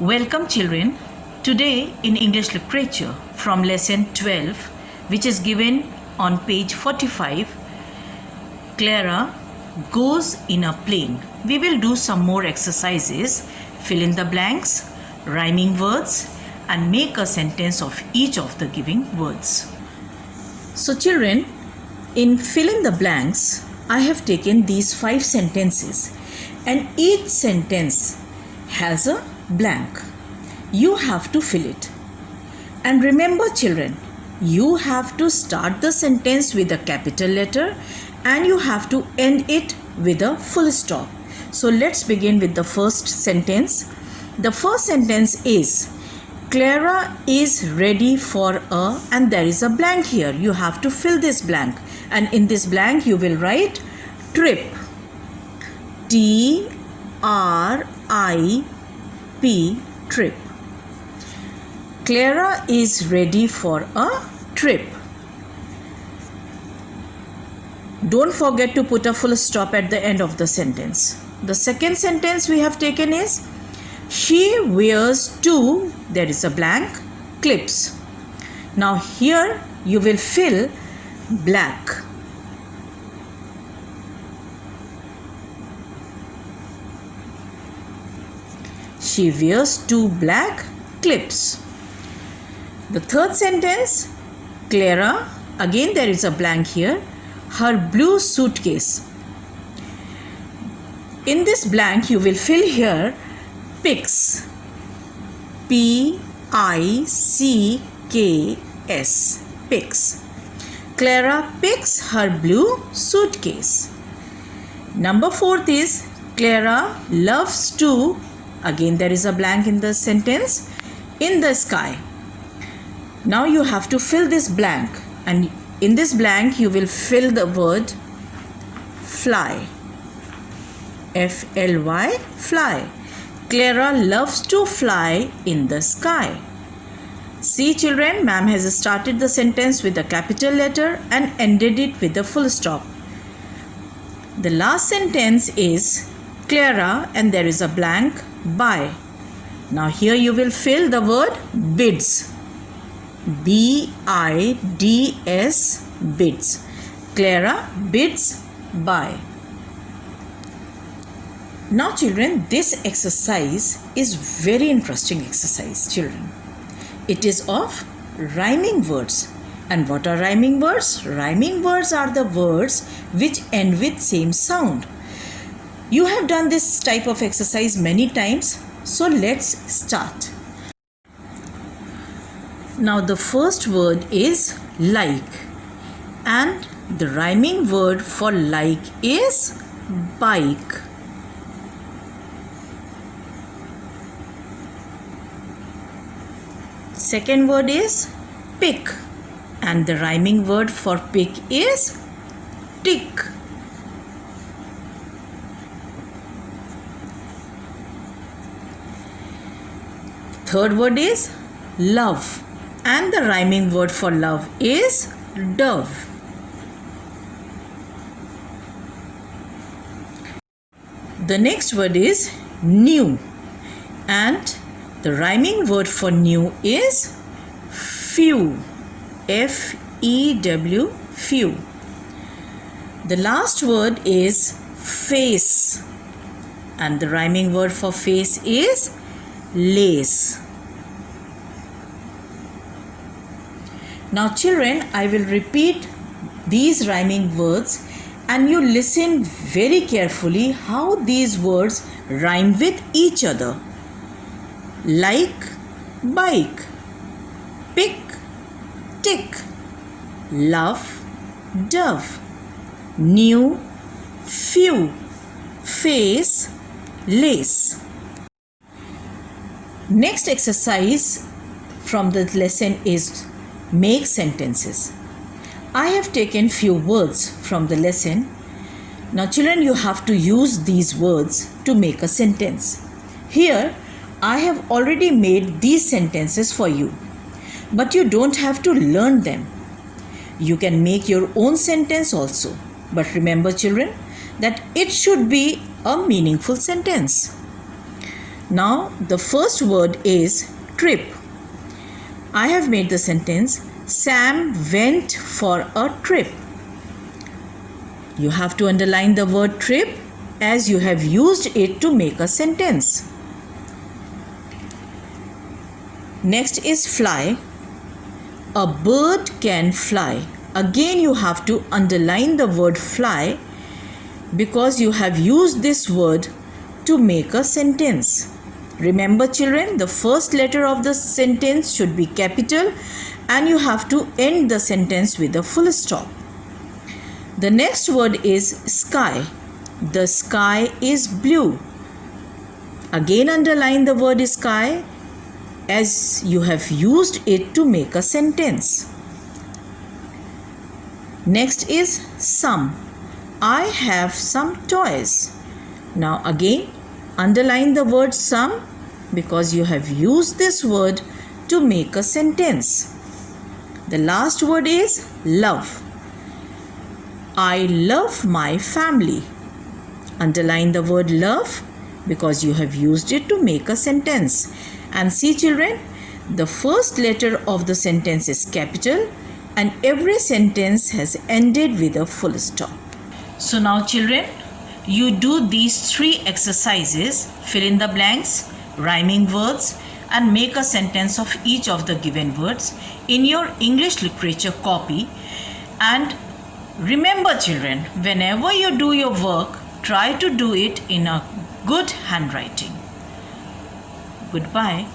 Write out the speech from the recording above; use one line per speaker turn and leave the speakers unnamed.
Welcome children. Today in English literature from lesson 12, which is given on page 45, Clara goes in a plane. We will do some more exercises, fill in the blanks, rhyming words and make a sentence of each of the giving words. So children, in fill in the blanks, I have taken these 5 sentences and each sentence has a blank. You have to fill it. And remember children, you have to start the sentence with a capital letter and you have to end it with a full stop. So let's begin with the first sentence. The first sentence is Clara is ready for a, and there is a blank here. You have to fill this blank, and in this blank you will write trip. T-R-I-P, trip. Clara is ready for a trip. Don't forget to put a full stop at the end of the sentence. The second sentence we have taken is she wears 2, there is a blank, clips. Now here you will fill black. She wears 2 black clips. The third sentence, Clara, again there is a blank here, her blue suitcase. In this blank you will fill here picks. P-I-C-K-S, picks. Clara picks her blue suitcase. Number 4th is Clara loves to, again there is a blank in the sentence, in the sky. Now you have to fill this blank, and in this blank you will fill the word fly. F-L-Y, fly. Clara loves to fly in the sky. See children, ma'am has started the sentence with a capital letter and ended it with a full stop. The last sentence is Clara and there is a blank, buy. Now here you will fill the word bids. B-I-D-S, bids. Clara bids buy. Now children, this exercise is very interesting exercise children. It is of rhyming words. And what are rhyming words? Rhyming words are the words which end with same sound. You have done this type of exercise many times, so let's start. Now the first word is like, and the rhyming word for like is bike. Second word is pick, and the rhyming word for pick is tick. Third word is love, and the rhyming word for love is dove. The next word is new, and the rhyming word for new is few. F-E-W, few. The last word is face, and the rhyming word for face is lace. Now children, I will repeat these rhyming words and you listen very carefully how these words rhyme with each other. Like, bike. Pick, tick. Love, dove. New, few. Face, lace. Next exercise from the lesson is make sentences. I have taken few words from the lesson. Now children, you have to use these words to make a sentence. Here I have already made these sentences for you, but you don't have to learn them. You can make your own sentence also, but remember children that it should be a meaningful sentence. Now the first word is trip. I have made the sentence, Sam went for a trip. You have to underline the word trip as you have used it to make a sentence. Next is fly. A bird can fly. Again, you have to underline the word fly because you have used this word to make a sentence. Remember, children, the first letter of the sentence should be capital and you have to end the sentence with a full stop. The next word is sky. The sky is blue. Again, underline the word sky as you have used it to make a sentence. Next is some. I have some toys. Now again, underline the word some because you have used this word to make a sentence. The last word is love. I love my family. Underline the word love because you have used it to make a sentence. And see, children, the first letter of the sentence is capital and every sentence has ended with a full stop. So now, children, you do these 3 exercises, fill in the blanks, rhyming words, and make a sentence of each of the given words in your English literature copy. And remember, children, whenever you do your work, try to do it in a good handwriting. Goodbye.